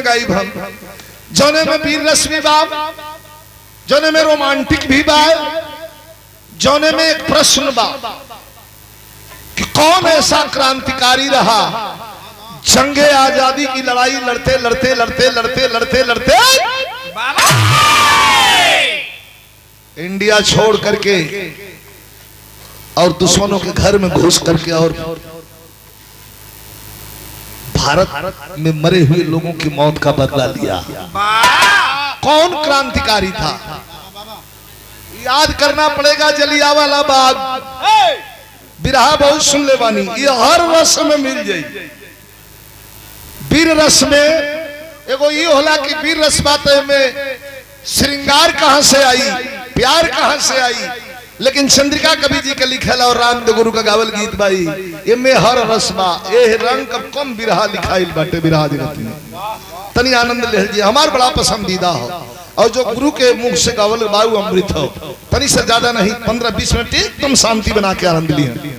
गाई हम जौने में वीर रस भी बा, जौने में रोमांटिक भी बा, जौने में एक प्रश्न बा कि कौन ऐसा क्रांतिकारी रहा जंगे आजादी की लड़ाई लड़ते लड़ते लड़ते लड़ते लड़ते लड़ते इंडिया छोड़ करके और दुश्मनों के घर में घुस करके और भारत में मरे हुए लोगों की मौत का बदला लिया। कौन क्रांतिकारी था? याद करना पड़ेगा जलियांवाला बाग। बिरहा बहुत सुन ले बानी, ये हर रस में मिल जाए। वीर रस में एगो ये होला कि वीर रस बात में श्रृंगार कहां से आई, प्यार कहां से आई, लेकिन चंद्रिका कवि जी के लिखल और रामदेव गुरु का गावल गीत बाई ये में हर रस बा। ए रंग कब कम बिरहा लिखाइल बाटे बिरहा जगत में, तनी आनंद ले लीजिए। हमार बड़ा पसंदीदा हो और जो गुरु के मुख से गावल बायु अमृत हो। तनी से ज्यादा नहीं, 15-20 मिनट एकदम शांति बना के आनंद लिए।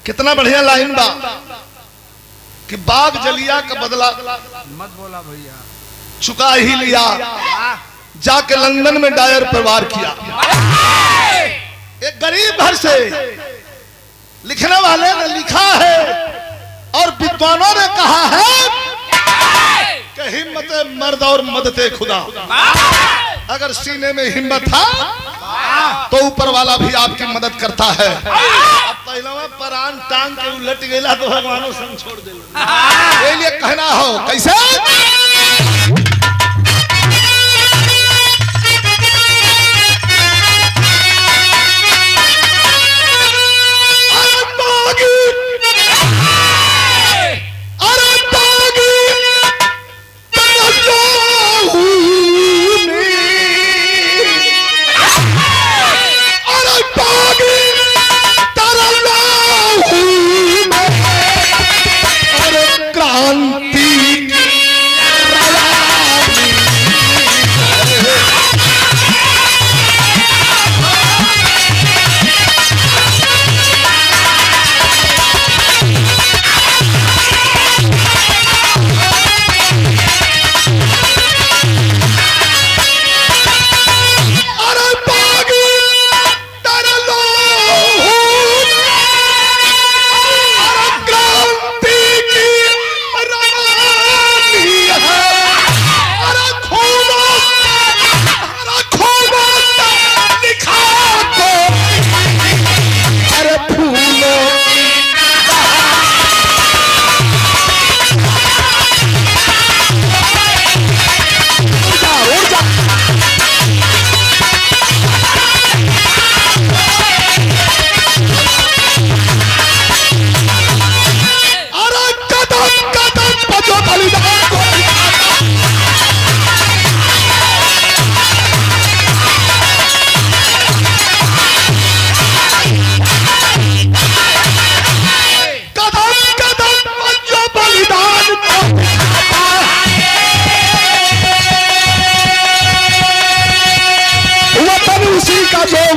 कितना बढ़िया लाइन बा कि बाग जलिया का बदला मत बोला भैया, चुका ही लिया, जाके लंदन में डायर पर वार किया। एक गरीब घर से लिखने वाले ने लिखा है और विद्वानों ने कहा है कि हिम्मत मर्द और मदते खुदा। अगर सीने में हिम्मत था तो ऊपर वाला भी आपकी मदद करता है। अब पहला परान टांग के उलट गया तो भगवानों संग छोड़ दे। ये लिए कहना हो कैसे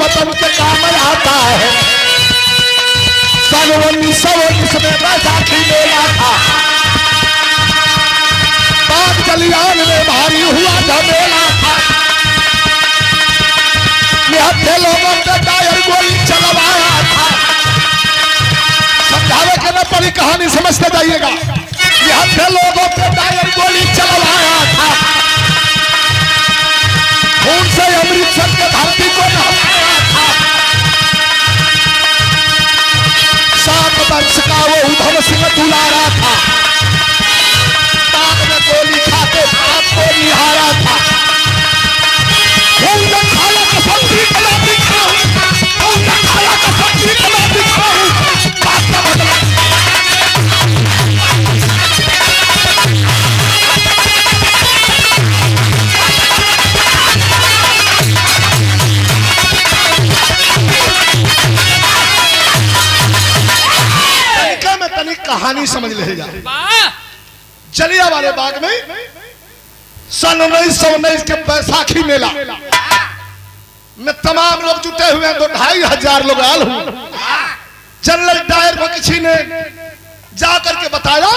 वतन के काम आता है। सन 1919 में बैसाखी मेला था, बाग जलियान में भारी हुआ झमेला था। निहत्थे लोगों पे टायर गोली चलवाया था। समझावे के न पड़ी कहानी समझते जाइएगा। निहत्थे लोगों पे टायर गोली चलवाया था। खून से अमृतसर के धरती को नहलाया था। 7 वर्ष का वो उधम सिंह दुलारा था। बाग में गोली खाते बाप को निहारा था। खाला का सब्जी बना दिखाऊं, खाला का सब्जी बना दिखाऊं, बात का बदला। कहानी समझ लेगा। जलियांवाला बाग में सन 1919 के बैसाखी मेला में तमाम लोग जुटे हुए हैं। 2,500 लोग आए हुए। जनरल डायर बख्शी ने जाकर के बताया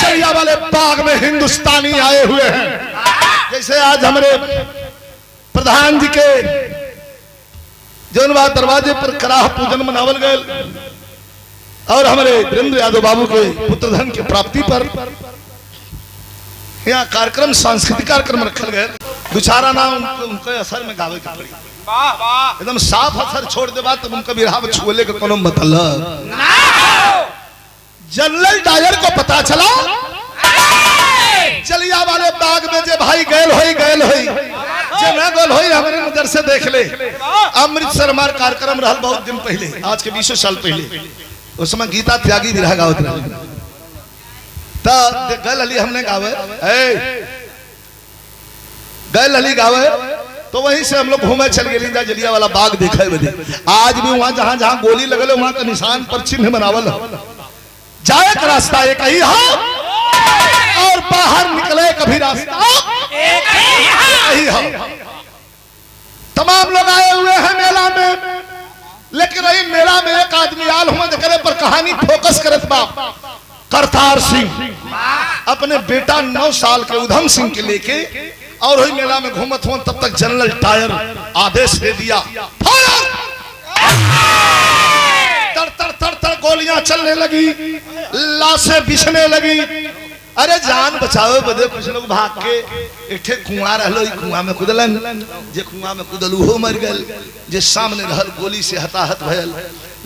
जलियांवाला बाग में हिंदुस्तानी आए हुए हैं। जैसे आज हमारे प्रधान जी के जौन बात दरवाजे पर कराह पूजन मनावल गए और हमारे वीरेंद्र यादव बाबू के पुत्रधन की प्राप्ति पर यहाँ कार्यक्रम सांस्कृतिक कार्यक्रम रखल गए। दुचारा नाम उनके असर में गावे के पड़ी। एकदम साफ असर छोड़ दे बात, तब उनका बिरहा में छुले का कोनो मतलब। जनरल डायर को पता चला जलियांवाला बाग में जे भाई गैल होई जे ना गैल होई हमारे नजर से देख ले। अमृतसर हमार कार्यक्रम रहल बहुत दिन पहले, आज के 20 साल पहले। उस समय गीता त्यागी बिरहा गावत रहे। गल अली हमने गावे गल अली गावे तो वहीं से हम लोग घूमे चल गए जलियांवाला बाग देखे बदे। आज भी वहां जहां जहां गोली लगल वहां का निशान पर चिन्ह बनावल जाए का रास्ता एक ही है और बाहर निकले कभी रास्ता एक ही है। तमाम लोग आए हुए हैं मेला में, लेकिन रही मेला में एक आदमी आल हुआ करे पर कहानी फोकस करत बाप करतार सिंह अपने बेटा 9 साल के उधम सिंह के लेके और वही मेला में घूमत हुआ। तब तक जनरल डायर आदेश दे दिया फायर। तर तर तर तर गोलियां चलने लगी, लाशें बिछने लगी। अरे जान बचाओ बदे कुछ लोग भाग के एक कुआं रहलो, कुआं में कूदलन। जे कुआं में कूदल वो मर गल, जे सामने रहल गोली से हताहत भयल।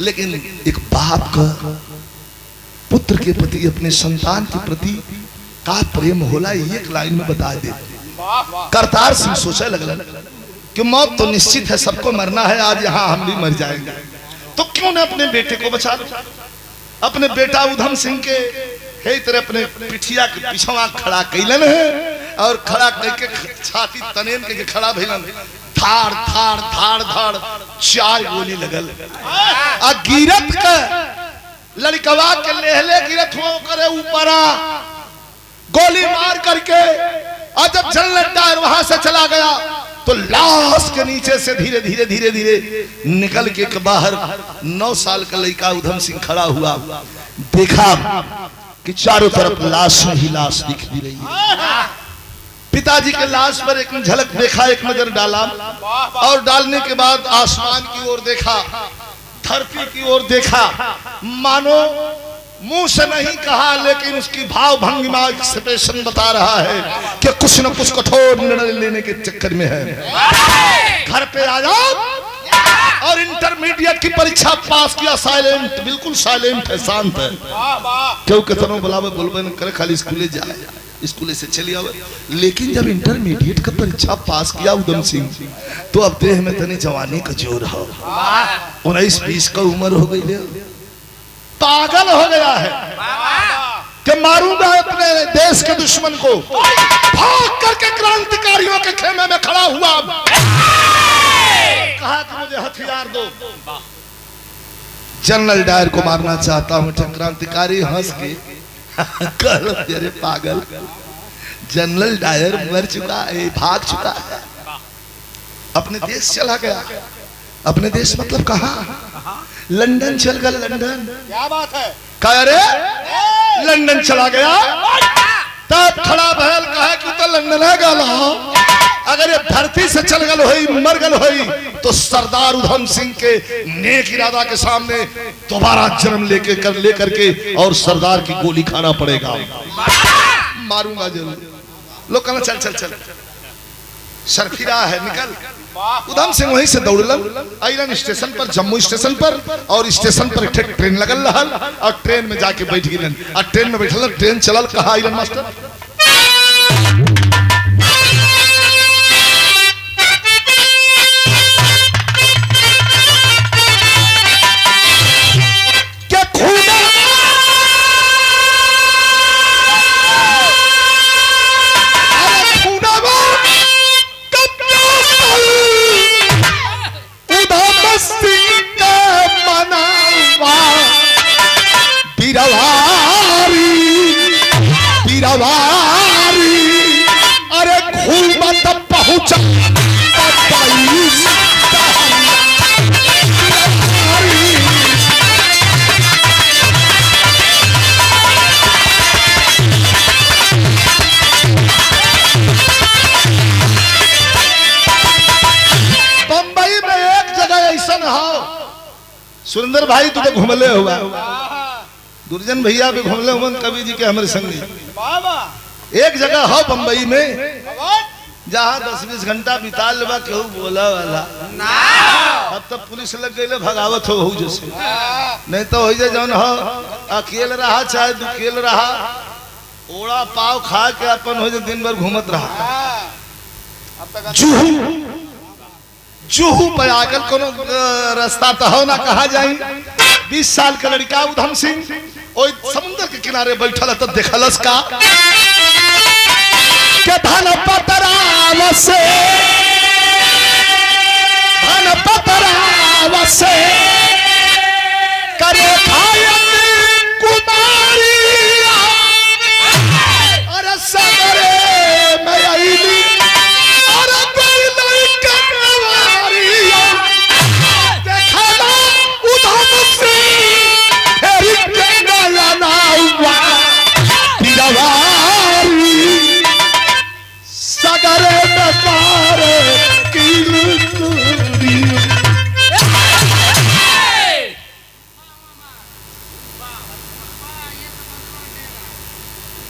लेकिन एक बाप का पुत्र के प्रति, अपने संतान के प्रति का प्रेम होला एक लाइन में बता दे। करतार सिंह सोचे लगल कि मौत तो निश्चित है, सबको मरना है, आज यहाँ हम भी मर जाएंगे, तो क्यों न अपने बेटे को बचा लो। अपने बेटा उधम सिंह के हे तरह अपने पिठिया के पिछवा खड़ा कैलन है और खड़ा करके छाती तनेन के खड़ा भइलन। थाड़ थाड़ थाड़ धाड़ 4 गोली लगल। आ गिरत का लड़कवा के लेहले गिरत हो करे ऊपरा गोली मार करके। और जब जनरल डायर वहां से चला गया तो लाश के नीचे से धीरे धीरे धीरे धीरे निकल के बाहर 9 साल का लड़का उधम सिंह खड़ा हुआ। देखा कि चारों तरफ लाश ही लाश दिख रही है। पिताजी के लाश पर एक झलक देखा, एक नजर डाला और डालने के बाद आसमान की ओर देखा, धरती की ओर देखा। मानो मुंह से नहीं कहा, लेकिन उसकी भाव भंगिमा एक्सप्रेशन बता रहा है कि कुछ न कुछ कठोर निर्णय लेने के चक्कर में है। घर पे आ जाओ और इंटरमीडिएट की परीक्षा पास किया। साइलेंट, बिल्कुल साइलेंट है, शांत है। क्यों कतनो बुलावे बोलबे न करे, खाली स्कूले जाए, स्कूले से चली आवे। लेकिन जब इंटरमीडिएट का परीक्षा पास किया उधम सिंह, तो अब देह में तनी जवानी का जोर हो। 19-20 का उम्र हो गई, पागल हो गया है कि मारूंगा अपने देश के दुश्मन को। भाग करके क्रांतिकारियों के खेमे में खड़ा हुआ, कहा कि मुझे हथियार दो। जनरल डायर को मारना चाहता हूं। क्रांतिकारी हंस के अरे पागल, जनरल डायर मर चुका है, भाग चुका है। अपने देश चला गया। अपने देश मतलब कहाँ? लंदन चल गया। लंदन क्या बात है? कह रे लंदन चला गया। तब खड़ा भयल कहा कि तो लंदन है गला। अगर ये धरती से चल गल हुई, मर गल हुई, तो सरदार उधम सिंह के नेक इरादा के सामने दोबारा जन्म लेकर के और सरदार की गोली खाना पड़ेगा। मारूंगा जरूर। लोग कहना चल चल चल, सरफिरा है निकल। उधम सिंह वहीं से दौड़लन आइलन स्टेशन पर, जम्मू स्टेशन पर, और स्टेशन पर एक ट्रेन लगल रहल और ट्रेन में जाके बैठ गिलन। और ट्रेन में बैठल, ट्रेन चलल। कहा आइलन मास्टर? अरे घूमत पहुंचा बंबई में एक जगह ऐसा हो। सुरेंद्र भाई तू तो घूमले हुआ, दुर्जन भैया भी घूमले हुए कवि जी के हमारे संगी। एक जगह हो बंबई में जहाँ 10-20 घंटा बिता लेवा केहू बोला वाला। अब तो पुलिस लग गई भगावत हो जैसे, नहीं तो हो जाए जौन हो अकेले रहा चाहे दुकेल रहा, ओड़ा पाव खा के अपन हो जाए दिन भर घूमत रहा। जूहू पे आकर कोनो रास्ता तो हो ना कहा जाए। 20 साल का लड़का उधम सिंह समुद्र के किनारे बैठल तो देखलस का के धन पतरावसे करे खायन कुमारिया। अरे सगरे में आईली अरे कोई लड़का नवारिया देखला उधम सिंह फेरी के गया नावा पिरवारी सगरे में पारे की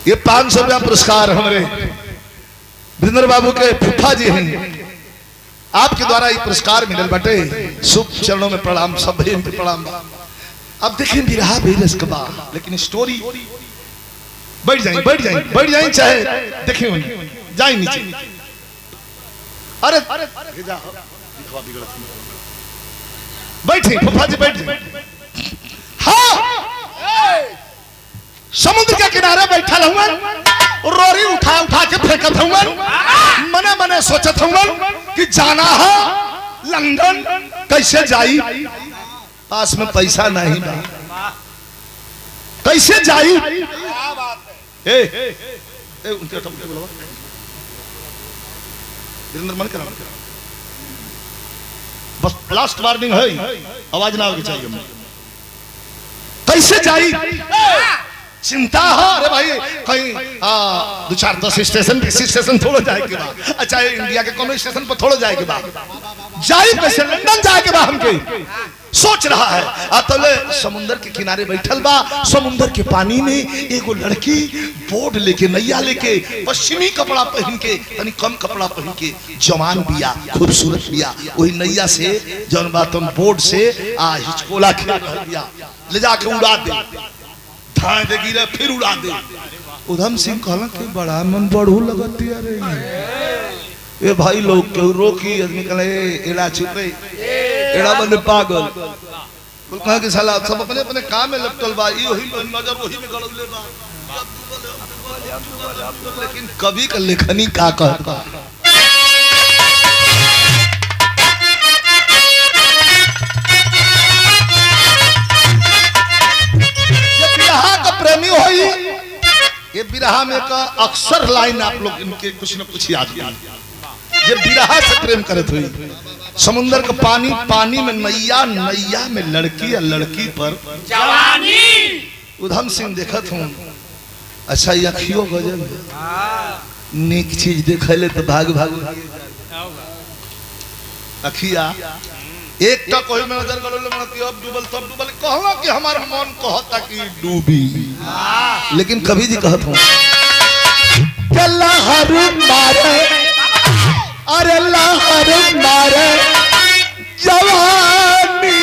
ये 500 रुपया पुरस्कार हमारे वीरेंद्र बाबू के फूफा जी हैं, आपके द्वारा ये पुरस्कार मिलल बटे। शुभ चरणों में प्रणाम, सब भाई पे प्रणाम। अब देखें बिरहा बेरस के बाद, लेकिन स्टोरी बैठ जाए चाहे देखें जाए नीचे। अरे बैठे फूफा जी बैठ। हाँ समुद्र के किनारे बैठल हुआ, रोरी उठा उठा के फेंकत हुआ, मने मने सोचत हुआ कि जाना है लंदन, कैसे जाई, पास में पैसा नहीं बा, कैसे जाई। बस लास्ट वार्निंग है, आवाज ना आगे चाहिए। कैसे जाई चिंता हो। अरे भाई कहीं 2-4-10 स्टेशन किसी स्टेशन थोड़ा जाए के बाद, अच्छा इंडिया के कोनो स्टेशन पर थोड़ा जाए के बाद जाए कैसे लंदन जाए के बाद हमके सोच रहा है। अतले समुद्र के किनारे बैठल बा, समुद्र के पानी में एगो लड़की बोर्ड लेके नैया लेके पश्चिमी कपड़ा पहन के, तनी कम कपड़ा पहन के, जवान बिया, खूबसूरत बिया, वही नैया से जौन बात बोर्ड से हिचकोला खेल बिया, ले जाके उड़ा दे, धाए दे गिरे फिर उड़ा दे। उधम सिंह कहला कि बड़ा मन बढ़ू लगती है। ए भाई लोग क्यों रोकी, आदमी कहले एड़ा चुप रे, एड़ा बंदे पागल। कुल कहा कि साला सब अपने अपने काम में लपटल बा, ई वही नजर वही में गड़ौले बा, लेकिन कभी का लेखनी का कहता। प्रेमी होई ये बिरहा में का अक्सर लाइन आप लोग इनके कुछ न कुछ याद कर, ये बिरहा से प्रेम करत हुई। समुंदर का पानी, पानी में नैया, नैया में लड़की, लड़की पर जवानी। उधम सिंह देखत हूँ। अच्छा ये अखियों गजब नीक चीज देखे ले तो भाग भाग अखिया एक तो कोई में नजर गलो मन कि अब डूबल तब डूबल कहवा कि हमार मन कहता कि डूबी, लेकिन कभी जी कहत हूं कि लहर मारे, अरे लहर मारे जवानी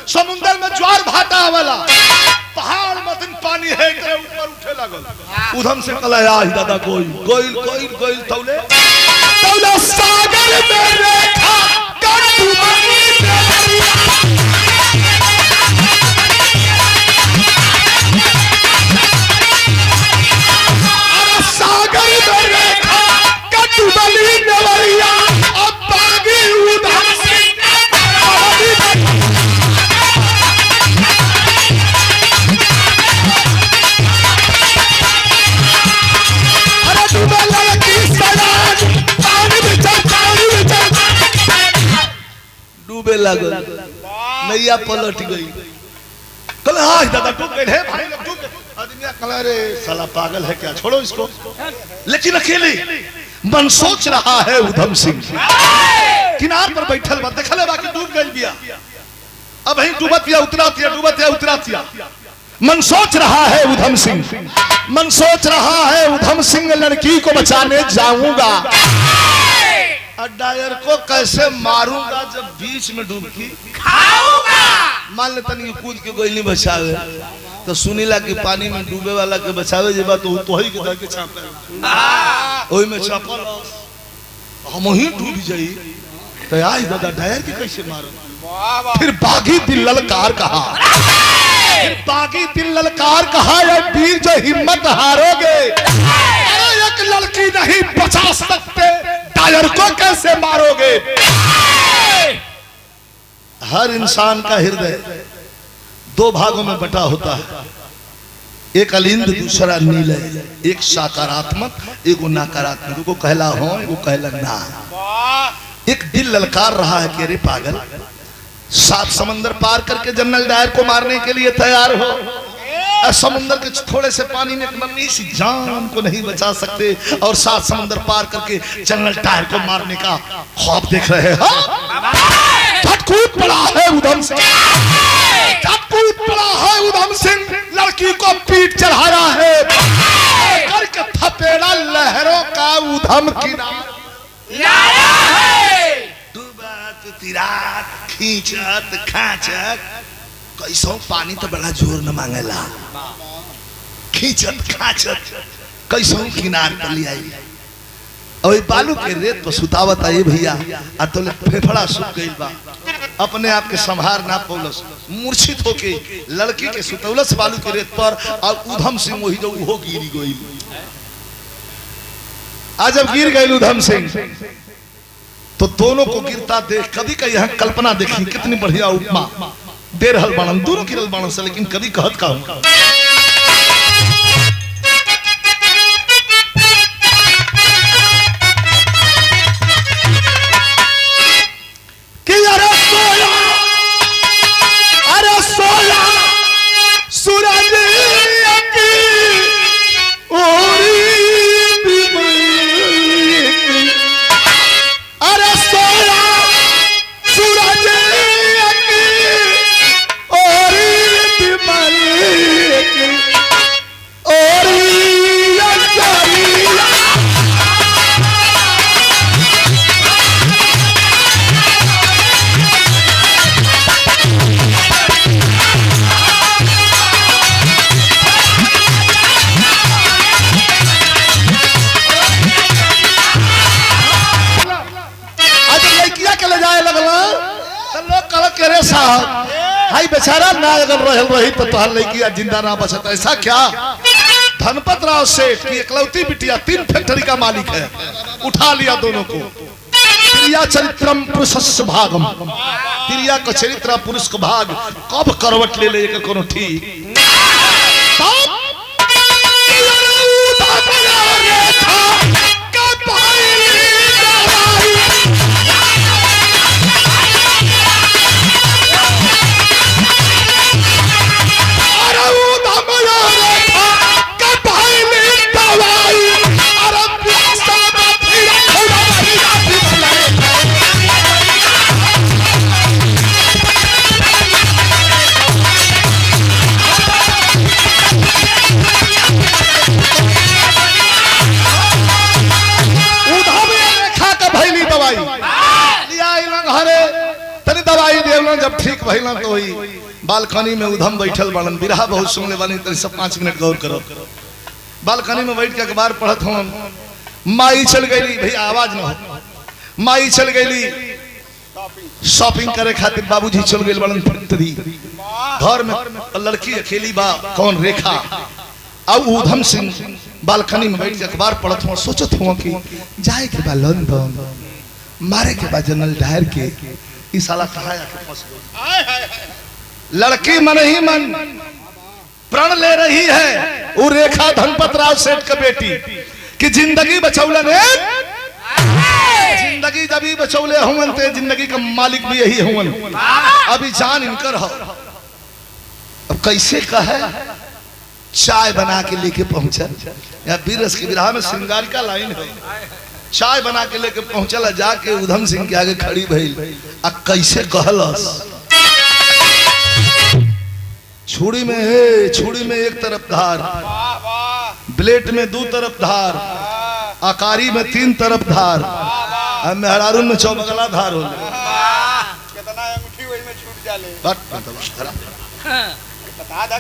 समुंदर में ज्वार भाटा वाला पहाड़ मतन पानी है के ऊपर उठे लगल। उधम से कला आज दादा कोई कोई कोई कोई तौले तौले सागर में रेखा कर डूबनी अरे सागर में रेखा कर डूबनी नवरिया अब बागी उधम से डूबे लगल, नैया पलट गई। कल आज दादा डूब गए हैं भाई लोग डूब गए। आदमी कला रे साला पागल है क्या, छोड़ो इसको। लेकिन अकेले मन सोच रहा है उधम सिंह किनार पर बैठल बा, देखले बाकी डूब गई बिया। अब ही डूबत या उतरातिया, डूबत या उतरातिया। मन सोच रहा है उधम सिंह, मन सोच रहा है उधम सिंह लड़की को बचाने जाऊंगा, डायर को कैसे मारूंगा जब बीच में डूबकी खाऊंगा। मान लेता नहीं कूद के कोई नहीं बचावे तो सुनीला कि पानी में डूबे वाला के बचावे जे बात तो ही के के छापे ओई में छापल हम ही डूब जाई तो आज दादा डायर के कैसे मारो। फिर बागी दिल ललकार कहा, फिर बागी दिल ललकार कहा, ये वीर जो हिम्मत हारोगे, एक लड़की नहीं बचा सकते, डायर को कैसे मारोगे। हर इंसान का हृदय दो भागों में बटा होता है, एक अलिंद दूसरा नीलय, एक सकारात्मक एक नकारात्मक, एगो कहला हो एगो कहला ना। एक दिल ललकार रहा है कि अरे पागल 7 समंदर पार करके जनरल डायर को मारने के लिए तैयार हो, समुंदर के थोड़े से पानी में नन्ही सी जान को नहीं बचा सकते और 7 समंदर पार करके जनरल डायर को मारने का ख्वाब देख रहे हैं। कूद पड़ा है उधम सिंह, कूद पड़ा है उधम सिंह, लड़की को पीठ चढ़ाया है करके थपेड़ा लहरों का उधम किनारे लाया है। डूबत तिरात खींचत खाचत कैसो पानी तो बड़ा जोर न मांगेला, खींचत खाचत कैसो किनार पर ले आई और बालू के रेत पर सुतावत आई भैया आ तो फेफड़ा सूख गइल बा, अपने आप के संभार ना पौलस, मूर्छित होके लड़की के सुतौलस बालू के रेत पर और उधम सिंह वही जो वो गिर गइल। आज जब गिर गइल उधम सिंह तो दोनों को गिरता देख कभी का यहाँ कल्पना देखी कितनी बढ़िया उपमा दे रहल बाणन, दोनों गिरल बाणन से, लेकिन कभी कहत का हूं कि अरे सोया सूरज की ओरी अरे सोया सूरज की ओरी आई बेचारा ना अगर रहल रही तो तोहर लड़की जिंदा ना बचत। ऐसा क्या? धनपत राव सेठ की इकलौती बिटिया 3 फैक्ट्री का मालिक है, उठा लिया दोनों को। प्रिया चरित्रम पुरुषस्य भागम, प्रिया का चरित्र पुरुष का भाग कब करवट ले ले कोनो ठीक। जब ठीक भइला तो ही बालकनी में उधम बैठल बालन, बिरहा बहुत सुनले बानी, तनी सब 5 मिनट गौर करो। बालकनी में बैठ के अखबार पढ़त हूं, माई चल गईली, भैया आवाज ना हो, माई चल गईली शॉपिंग करे खातिर, बाबूजी चल गए बालन फैक्ट्री। घर में लड़की अकेली बा, कौन? रेखा। अब उधम सिंह बालकनी में बैठ के अखबार पढ़त हूं, सोचत हूं कि जाए के बा लंदन, मारे के बा जनरल डायर के, इस साला कहाँ आके फंस गई। लड़की मन ही मन प्रण ले रही है वो रेखा धनपत राव सेठ का बेटी कि जिंदगी बचौले ने, जिंदगी जब भी बचौले हुवन ते जिंदगी का मालिक भी यही हुवन। अभी जान इनकर हो। अब कैसे कहे? चाय बना के लेके पहुंचा, या बीरस की विरहा में श्रृंगार का लाइन है, चाय बना के लेके पहुंचला, जाके उधम सिंह के आगे खड़ी भइल। आ कैसे कहलस? छुरी में है, छुरी में एक तरफ धार, ब्लेड में 2 तरफ धार, आकारी में 3 तरफ धार, और मेहरारू में चौबगला धार हो। कितना अंगूठी वही में छूट जाले।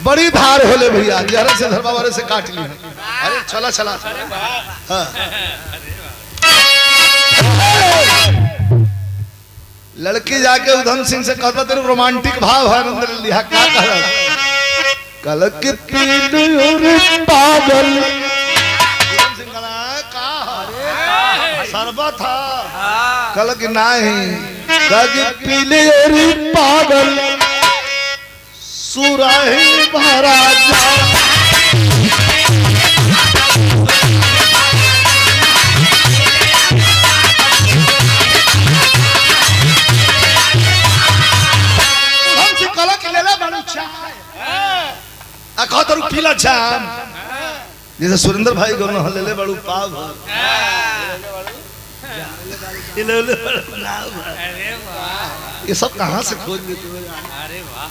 बड़ी धार होले भैया, जहरे से धरवा वाले से काट ली। अरे चला चला। हाँ। लड़की जाके उधम सिंह से कहता तेरे रोमांटिक भाव है अंदर लिया, क्या कह रहा? कल के पीले पागल, उधम सिंह का सरबा था, कल की नहीं, कल के पीले पागल सुराही महाराज। पीला जाम जैसे सुरेंद्र भाई को ले ले बड़ू पाव, ये सब कहाँ से खोज लेते हो? अरे वाह,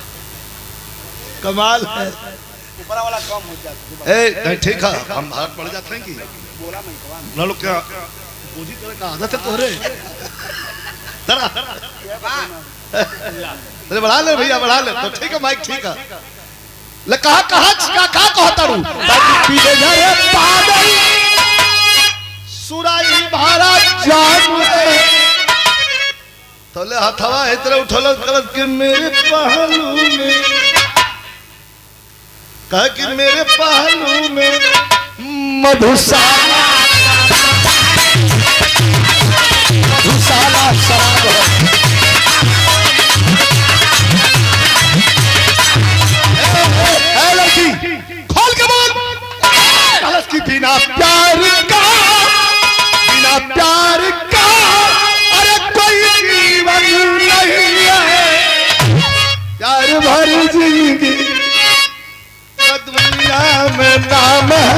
कमाल है। ऊपर वाला कम हो जाता है। नहीं ठीक है, हम भाग पड़ जाते हैं कि बोला मैं कौन ना लोग क्या पूजी तरह का आदत है तोरे। जरा अरे बढ़ा ले भैया, बढ़ा ले तो ठीक है, माइक ठीक है। ले कहा कहता रू पीले जरे पागल सुराई महाराज जान तो ले हथवा इतरे उठल करत कि मेरे पहलू में, कह कि मेरे पहलू में मधुशाला शराब है। लड़की खोल के बोल, की बिना प्यार का, बिना प्यार का अरे कोई जीवन नहीं है, प्यार भरी जिंदगी दुनिया में नाम है।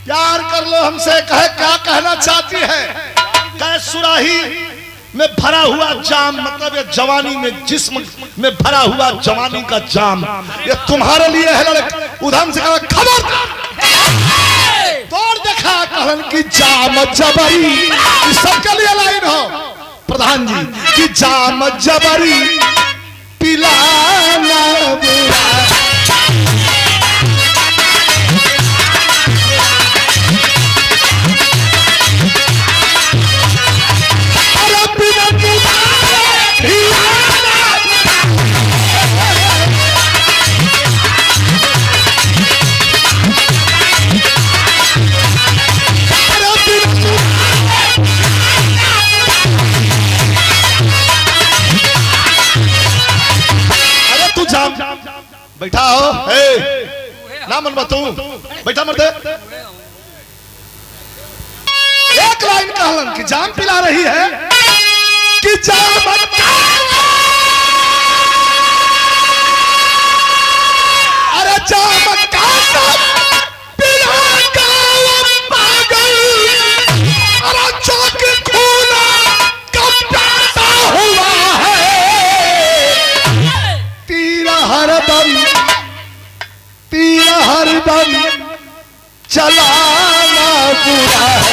प्यार कर लो हमसे, कहे क्या कहना चाहती है? कहे सुराही में भरा हुआ जाम, मतलब ये जवानी में, जिस्म में भरा हुआ जवानी का जाम, ये तुम्हारे लिए है लड़के। उधम से कहा खबर तोड़ देखा कहन की जाम जबरी, सबके लिए लाइन हो प्रधान जी कि जाम जबरी पिलाना ना मन तू बैठा मरते। एक लाइन कहलन कि जाम पिला रही है कि जाम अरे जाम पिला पागल अरे चौक खूना कब पैदा हुआ है तीरा हरदम चलाना बुरा है।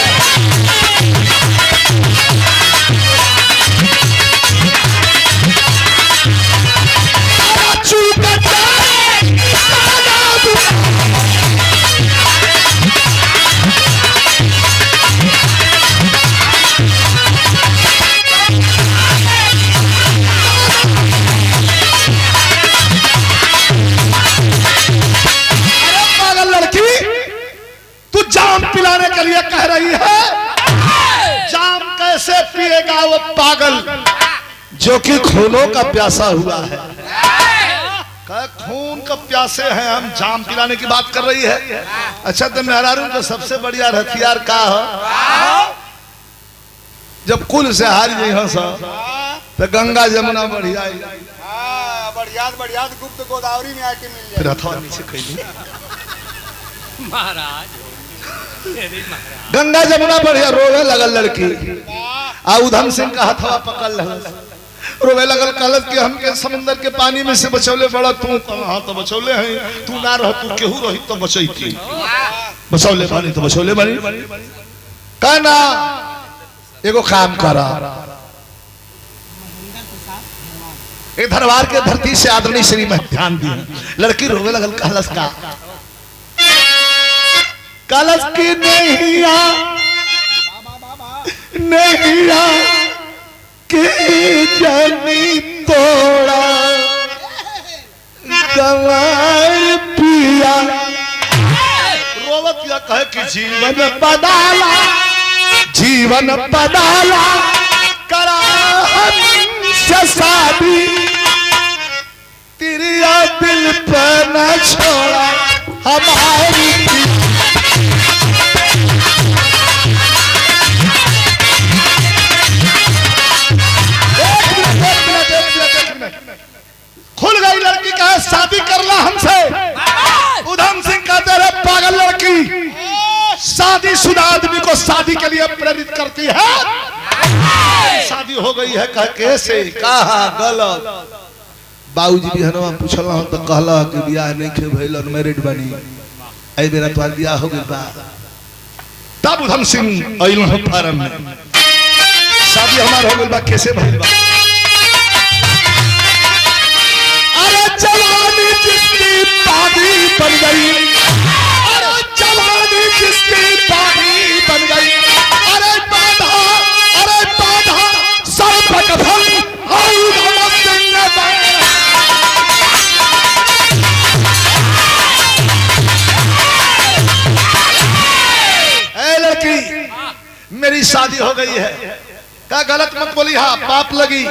जाम पिलाने के लिए कह रही है, जाम कैसे पिएगा वो पागल जो कि खूनों का प्यासा हुआ है। खून का प्यासे हैं हम, जाम पिलाने की बात कर रही है। अच्छा तो मेहरारू का सबसे बढ़िया हथियार का है, जब कुल से हार गई हो सब तो गंगा जमुना बढ़िया बढ़िया गुप्त गोदावरी में आके मिल जाए। नीचे कही महाराज गंगा जमुना बढ़िया रोवे लगल लड़की आ उधम सिंह का हथवा पकड़ रोवे लगल, कहलत कि हमके समुद्र के पानी में से बचौले बड़ा तू कहाँ तो बचौले हैं, तू ना रह तू केहू रही तो बचैती, बचौले बानी तो बचौले बानी कहना एगो काम करा। एक धरवार के धरती से आदरणीय श्री में ध्यान दिया। लड़की रोवे लगल, कहलस का कलश की नैया के जनी तोड़ा गवार पिया रोवत या कहे कि जीवन बदाला करा हमसे शादी तेरिया दिल पर न छोड़ा हमारी। खुल गई लड़की का शादी करना हमसे। उधम सिंह कहते रहे पागल लड़की शादी शुदा आदमी को शादी के लिए प्रेरित करती है। शादी हो गई है कह कैसे कहा गलत। बाबूजी भी हनवा पूछला तो कहला कि बियाह नहीं के भइल मैरिड बनी आई बेरा तोर बियाह हो गइल बा। तब उधम सिंह आइल फार्म में शादी हमार हो गइल बा कैसे भइल बा। जवानी जिसकी पानी बन गई, अरे जवानी जिसकी पानी बन गई, अरे बाधा सर पर लड़की मेरी शादी हो गई है का गलत मत बोली, हाँ पाप लगी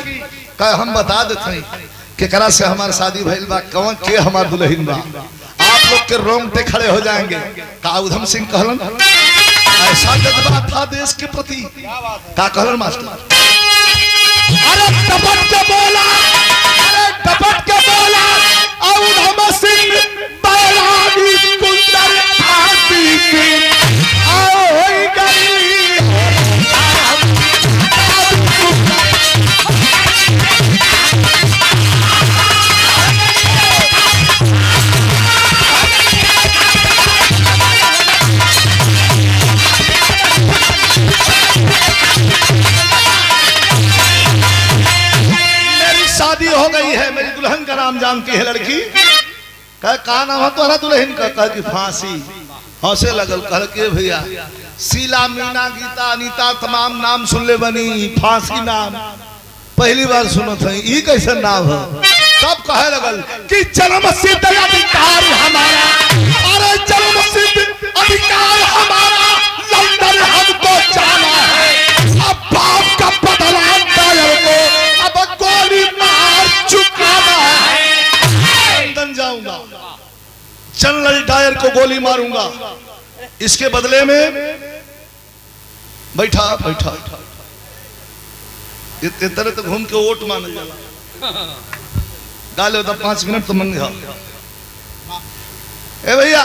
का हम बता देते हैं केकरा से हमार शादी भइल बा, कौन के हमार दुल्हन बा। आप लोग के रोंगटे खड़े हो जाएंगे। का उधम सिंह कहलन ऐसा जज्बा था देश के प्रति, का कहलन मास्टर अरे टपट के बोला, अरे टपट के बोला उधम सिंह बैरागी कुंदर आती थी आओ होई गई। शादी हो गई है, मेरी दुल्हन का नाम जानती है लड़की। का नाम है तुम्हारा दुल्हन का? कह कि फांसी। हंसे लगल, कह के भैया शीला मीना गीता अनीता तमाम नाम सुन ले बनी, फांसी नाम पहली बार सुनो थे, ये कैसे नाम है? तब कहे लगल कि जन्म सिद्ध अधिकार हमारा, अरे जन्म सिद्ध अधिकार हमारा, लंदन हमको जाना है, अब बाप का बदला डायर को अब गोली मार चुकाना है। लंदन जाऊंगा, चल जनरल डायर को गोली मारूंगा, इसके बदले में बैठा बैठा इतने तरह तो घूम के वोट मांग डाले तो 5 मिनट तो मंगे। ए भैया,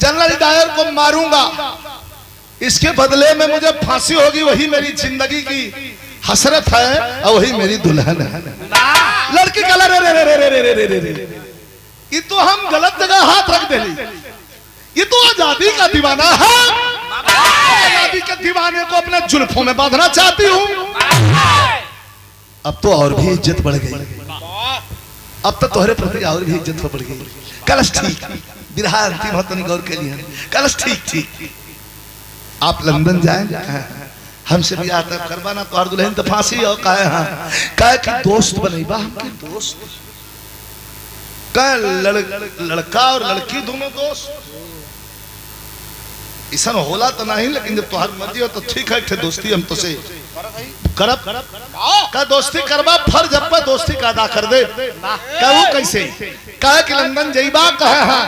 जनरल डायर को मारूंगा, इसके बदले में मुझे फांसी होगी, वही मेरी जिंदगी की हसरत है और वही मेरी दुल्हन है। लड़की का रे रे रे रे रे रे रे रे, ये तो हम गलत जगह हाथ रख देली, ये तो आजादी का दीवाना है। आजादी के दीवाने को अपने जुल्फों में बांधना चाहती हूँ। अब तो और भी इज्जत बढ़ गई, अब तो तोहरे प्रति और भी इज्जत बढ़ गई। कलश ठीक बिरहा अंतिम हो तो गौर के लिए कलश ठीक ठीक। आप लंदन जाए, हमसे भी आता करवाना तो दुल्हन तो फांसी हो कहे। हाँ कहे कि दोस्त बनेबा, हमके दोस्त कहे लड़का और लड़की दोनों दोस्त। ऐसा होला तो नहीं, लेकिन जब तुम्हारी मर्जी हो तो ठीक है, दोस्ती हम तो से करब का दोस्ती करबा, फर्ज अब पर दोस्ती का अदा कर दे। कहू कैसे कहे कि लंदन जईबा, कहे हाँ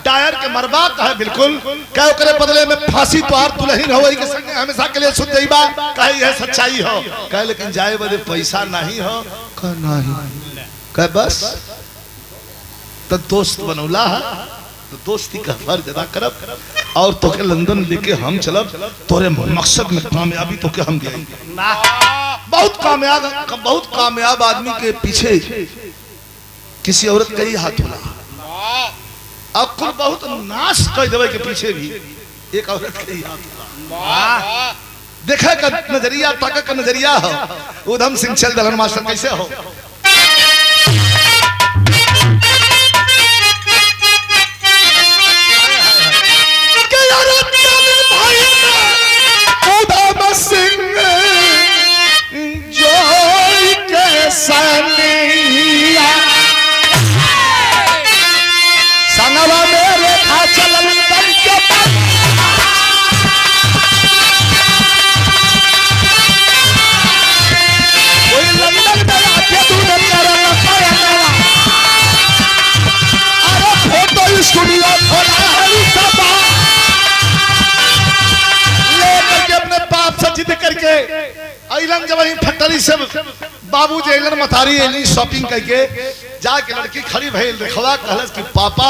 डायर के मरबा, कहे बिल्कुल, कहे करे बदले में फांसी तोहार दुल्हन हो के संग हमेशा के लिए सुन जईबा, कहे यह सच्चाई हो। कहे लेकिन जाए बदे पैसा नहीं हो, कहे नहीं, कहे बस तो दोस्त बनौला है तो दोस्ती का फर्ज अदा करब और तोके लंदन लेके हम चलब, तोरे मकसद में कामयाबी तोके हम देंगे। बहुत कामयाब आदमी के पीछे किसी औरत का ही हाथ होला, अब कुल बहुत नाश कर देवे के पीछे भी एक औरत का ही हाथ होला। देखा का नजरिया, ताका का नजरिया हो। उधम सिंह चल दलन मास्टर कैसे हो, संगवा मेरे खा चलन बन के कोई लंदन में आके तूने करना पड़ेगा। अरे फोटो स्टूडियो खोला है सबा, लेकर के अपने बाप से जिद करके आइलन, जब वही फैक्ट्री से बाबू जेलन मथारी एली शॉपिंग करके जाके लड़की खड़ी भइल देखवा, कहलस कि पापा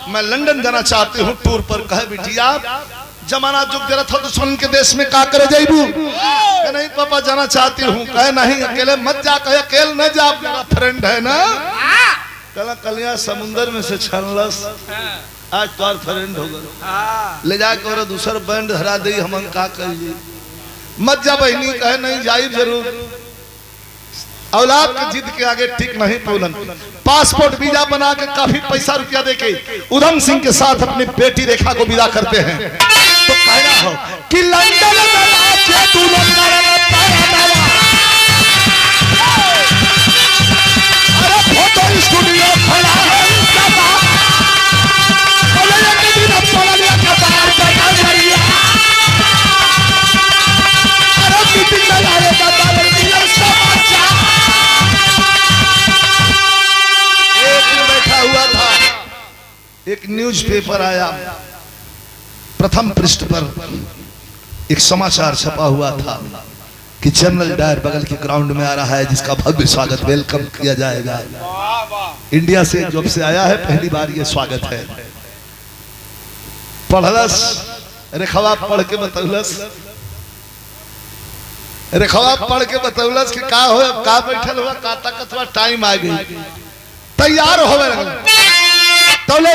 मैं लंदन जाना चाहती हूँ टूर पर। कहे बिटिया जमाना जुग जरा था दुश्मन के देश में का करे जाइबू? कहे नहीं पापा जाना चाहती हूँ। कहे नहीं अकेले मत जा, कहे अकेले न जा, मेरा फ्रेंड है ना। कहला कलिया समुंदर में से छानलस, आज तोर फ्रेंड हो गए, ले जाके और दूसर बैंड हरा दी, हम का करिए, मत जा बहनी। कहे नहीं जाइब जरूर। औलाद की जिद के आगे ठीक नहीं पौलन, पासपोर्ट वीजा बना के काफी पैसा रुपया देके उधम सिंह के साथ अपनी बेटी रेखा को विदा करते हैं। तो कहना हो कि लंदन में तू अरे फोटो स्टूडियो खोला है हुआ था। एक न्यूज़पेपर आया, प्रथम पृष्ठ पर एक समाचार छपा हुआ था कि जनरल डायर बगल के ग्राउंड में आ रहा है, जिसका भव्य स्वागत वेलकम किया जाएगा। इंडिया से जब से आया है पहली बार ये स्वागत है। पढ़लस रेखवा, पढ़ के बतौलस, रेखवा पढ़ के बतौलस कि का हो, का बैठल हुआ, का तक टाइम आ गई, तैयार होवे लगल। तो ले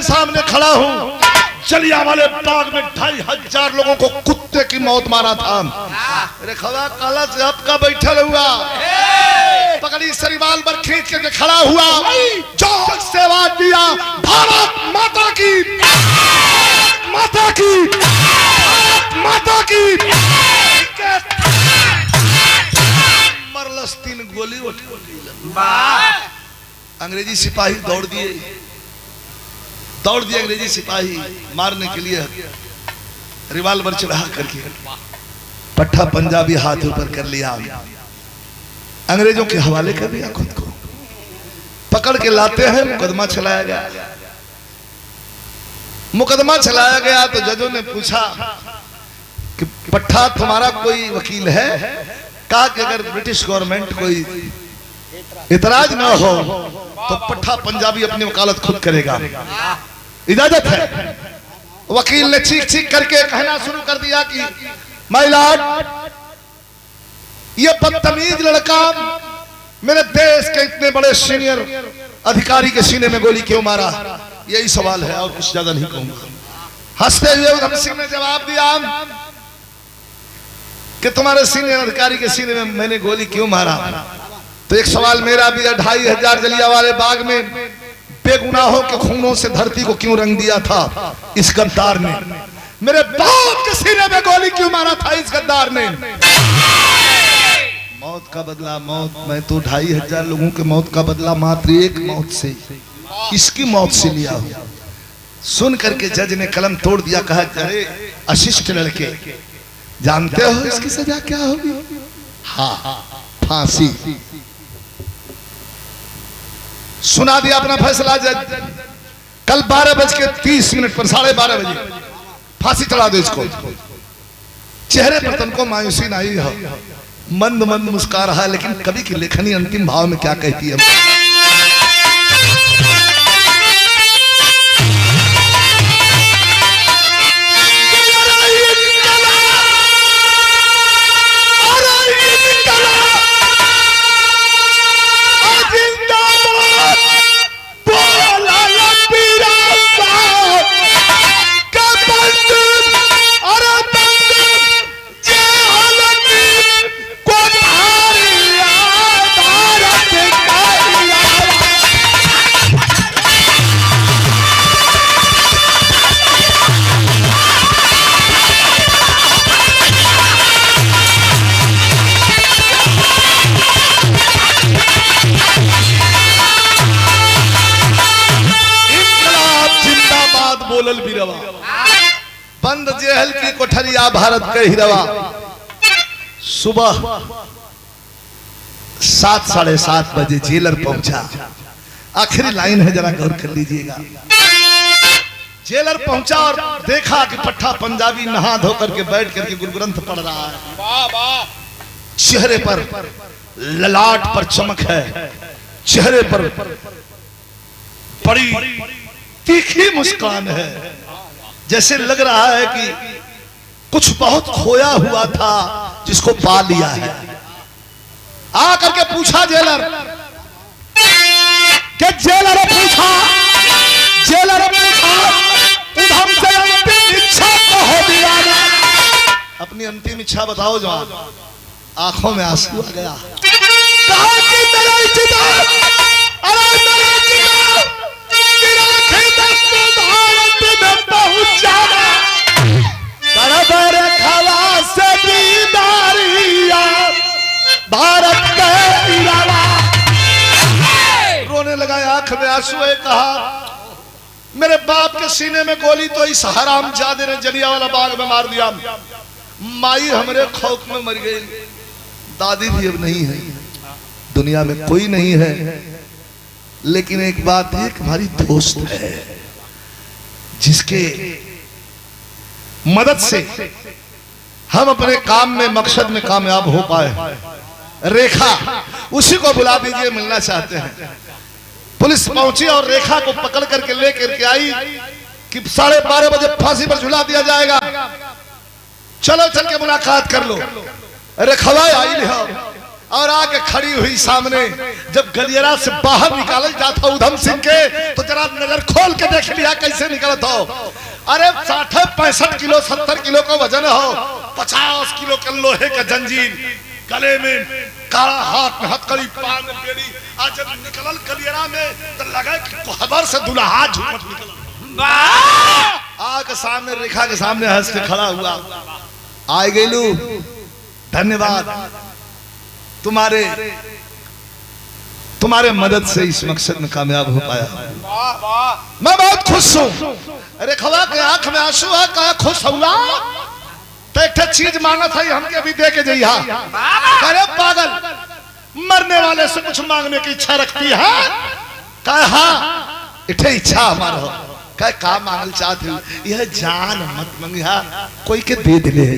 सामने खड़ा हूं, जलियांवाले बाग में 2500 लोगों को कुत्ते की मौत मारा था। अरे खड़ा काला से आपका बैठल हुआ, पकड़ी सरिवाल पर खींच के खड़ा हुआ, जोर से आवाज दिया, भारत माता की, माता की, माता की। मरलस 3 गोली उठ गई। अंग्रेजी सिपाही दौड़ दिए अंग्रेजी सिपाही मारने के लिए रिवाल्वर चढ़ा करके। पट्टा पंजाबी हाथ ऊपर कर लिया, अंग्रेजों के हवाले कर दिया खुद को। पकड़ के लाते हैं, मुकदमा चलाया गया तो जजों ने पूछा कि पट्टा तुम्हारा कोई वकील है? कहा कि अगर ब्रिटिश गवर्नमेंट कोई इतराज न हो तो पट्टा पंजाबी अपनी वकालत खुद करेगा, इजाजत है। वकील ने चीख करके कहना शुरू कर दिया कि माय लॉर्ड, ये बदतमीज लड़का मेरे देश के इतने बड़े सीनियर अधिकारी के सीने में गोली क्यों मारा? यही सवाल है और कुछ ज्यादा नहीं कहूंगा। हंसते हुए उधम सिंह ने जवाब दिया कि तुम्हारे सीनियर अधिकारी के सीने में मैंने गोली क्यों मारा? तो एक सवाल मेरा भी है, 2500 जलियांवाले बाग में बेगुनाहों के खूनों से धरती को क्यों रंग दिया था इस गद्दार ने? मेरे बाप के सीने में गोली क्यों मारा था इस गद्दार ने? मौत का बदला मौत, मैं तो 2500 लोगों के मौत का बदला मात्र एक मौत से, इसकी मौत से लिया हूं। सुन करके जज ने कलम तोड़ दिया, कहा अरे अशिष्ट लड़के, जानते हो इसकी सजा क्या होगी? हाँ, फांसी। सुना दिया अपना फैसला जज। कल 12:30 पर 12:30 बजे फांसी चढ़ा दो इसको। चेहरे पर तनको मायूसी नहीं हो, मंद मंद मुस्कुरा रहा है, लेकिन कवि की लेखनी अंतिम भाव में क्या कहती है? बंद जेल की कोठरिया भारत के हिरवा। सुबह 7 साढ़े 7 बजे जेलर पहुंचा। आखिरी लाइन है, जरा गौर कर लीजिएगा। जेलर पहुंचा और देखा कि पट्टा पंजाबी नहा धो करके बैठ करके गुरु ग्रंथ पढ़ रहा है। चेहरे पर ललाट पर चमक है, चेहरे पर बड़ी तीखी मुस्कान है, जैसे लग रहा है कि कुछ बहुत खोया हुआ था जिसको पा लिया है। आकर के पूछा जेलर, उधम से अंतिम इच्छा कहो दीवाना। अपनी अंतिम इच्छा बताओ जवान। आंखों में आंसू आ गया। कहा कि मेरा इच्छा, अरे मेरा इच्छा कि राखे दस्तों भारत में पहुंच जाना। बराबर खला से दीदारिया भारत के इलावा। रोने लगा, आंख में आंसू है। कहा मेरे बाप के सीने में गोली तो इस हरामजादे ने जलियांवाला बाग में मार दिया। माई हमारे खौफ में मर गई, दादी भी अब नहीं है, दुनिया में कोई नहीं है। लेकिन एक बात, एक हमारी दोस्त है जिसके मदद से हम अपने काम में, मकसद में कामयाब हो पाए। रेखा, उसी को बुला दीजिए, मिलना चाहते हैं। पुलिस पहुंची और रेखा को पकड़ करके लेकर के आई कि 12:30 बजे फांसी पर झुला दिया जाएगा, चलो चल के मुलाकात कर लो। रेखा आई लिया और आके खड़ी हुई सामने। जब गलियारा से बाहर निकाला जाता उधम सिंह के, तो जरा नजर खोल के देख लिया कैसे निकलता हो। अरे 60-65 किलो 70 किलो का वजन हो, 50 किलो के लोहे का जंजीर, गले में काला, हाथ में हथकड़ी, पांव में बेड़ी, आज जब निकलल कलियरा में तो लगा कि कोहबर से दुल्हा झूमत निकल। आके सामने रेखा के सामने हंस के खड़ा हुआ, आए गेलू, धन्यवाद, तुम्हारे मदद से इस मकसद में कामयाब हो पाया। वाह वाह, मैं बहुत खुश हूँ। रेखवा के आंख में आंसू है, कहा खुश हुआ तो एक चीज मांगा था, हमके अभी दे के जइहा। अरे पागल, मरने वाले से कुछ मांगने की इच्छा रखती है? कहा हाँ, इठे इच्छा हमारा हो। कहा का मांगल चाहती हूँ? यह जान मत मंगिहा, कोई के दे दिले है,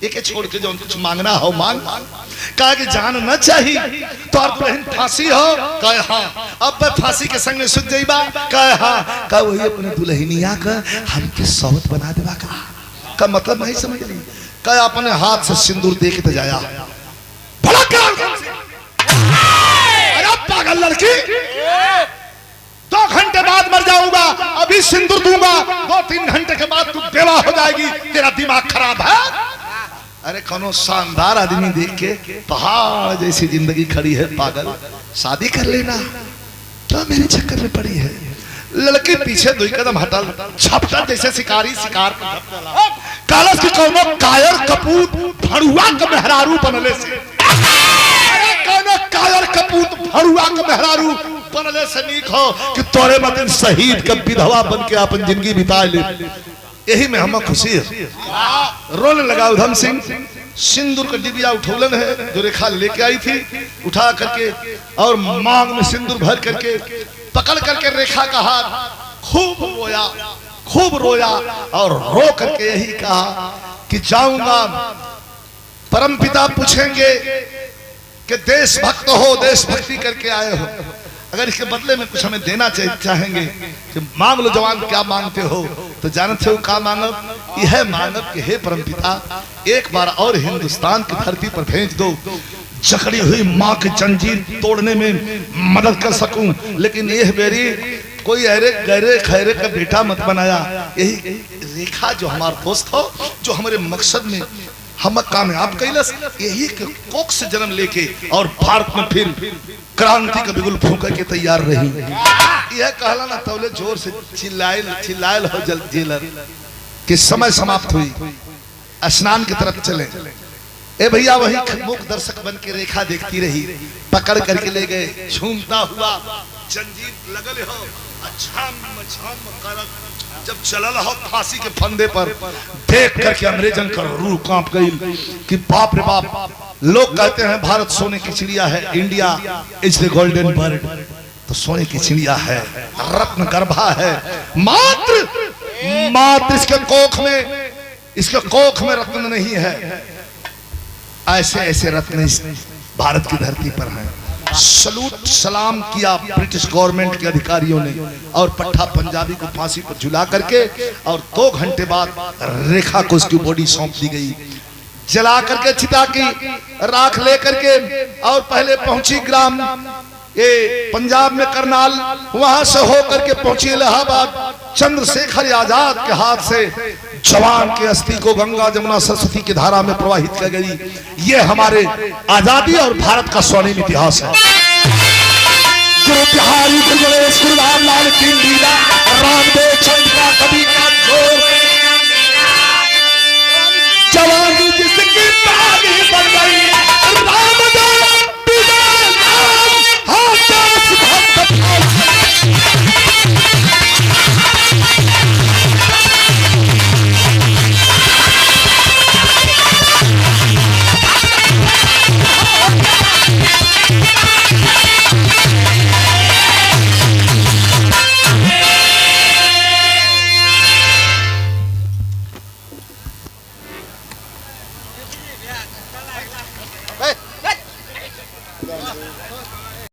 एक छोड़ के जो कुछ मांगना हो मांग। कहा कि जान न चाहिए तो और बहन फांसी हो? कहे हाँ। अब मैं फांसी के संग में सुध जाइबा? कहे हाँ। कहा वही अपने दुल्हनिया का हमके सौत बना देवा का मतलब नहीं समझ ली। कहा अपने हाथ से सिंदूर दे के तो जाया। भला क्या? अरे पागल लड़की, 2 घंटे बाद मर जाऊंगा, अभी सिंदूर दूंगा, 2-3 घंटे के बाद तू बेवा हो जाएगी, तेरा दिमाग खराब है। अरे कौनो शानदार आदमी देख के पहाड़ जैसी जिंदगी खड़ी है, पागल शादी कर लेना, तो मेरे चक्कर में पड़ी है। लड़की पीछे 2 कदम हटल, झपटा जैसे शिकारी शिकार पर झपटला। कालस की कौनो कायर कपूत भड़ुआ के मेहरारू बनले से, अरे कौनो कायर कपूत भड़ुआ के मेहरारू बनले से नीक हो कि तोरे मत शहीद का विधवा बन के अपन जिंदगी बिता ले। यही में हम खुशी है। रोने लगा उधम सिंह। सिंदूर का डिबिया उठौलन है जो रेखा लेके आई थी, उठा करके और मांग में सिंदूर भर करके पकड़ करके रेखा का हाथ खूब रोया और रो करके यही कहा कि जाऊंगा, परमपिता पूछेंगे कि देशभक्त हो, देशभक्ति करके आए हो, अगर इसके बदले में कुछ हमें देना चाहेंगे कि मांग लो जवान, क्या मांगते हो? तो जानते हो का मांगब? यह मांगब कि हे परमपिता, एक बार और हिंदुस्तान की धरती पर भेज दो, जकड़ी हुई माँ की जंजीर तोड़ने में मदद कर सकूं, लेकिन यह मेरी कोई अरे गहरे खैरे का बेटा मत बनाया। यही रेखा जो हमारा दोस्त हो, जो हमारे मकसद में हम कामयाब कैलस, यही के कोख से जन्म लेके और भारत में फिर क्रांति का बिगुल फूंक के तैयार रही। यह कहला ना तौले जोर से चिल्लायल हो जल जेलर कि समय समाप्त हुई, स्नान की तरफ चले। ए भैया वही मूक दर्शक बन के रेखा देखती रही, पकड़ करके ले गए, झूमता हुआ जंजीर लगल हो, जब चलल हो फांसी के फंदे पर, देख करके अंग्रेजन का रूह कांप गई कि बाप रे बाप। लोग कहते हैं भारत सोने की चिड़िया है, India is the golden bird, तो सोने की चिड़िया है, रत्न गर्भा है, मात्र इसके कोख में रत्न नहीं है। ऐसे ऐसे रत्न इस भारत की धरती पर हैं। सलूट सलाम किया ब्रिटिश गवर्नमेंट के अधिकारियों ने और पट्टा पंजाबी को फांसी पर झुला करके, और 2 घंटे बाद रेखा को उसकी बॉडी सौंप दी गई, जला करके चिता की राख ले करके। और पहले पहुंची ग्राम ये पंजाब में करनाल, वहां से होकर के पहुंची इलाहाबाद। चंद्रशेखर आजाद के हाथ से जवान के अस्थि को गंगा जमुना सरस्वती की धारा में प्रवाहित कर गई। ये हमारे आजादी और भारत का स्वर्णिम इतिहास है। गुरु बिहारी गुरुदेव गुरुराम लाल की लीला, रामदेव चंद्र का कवि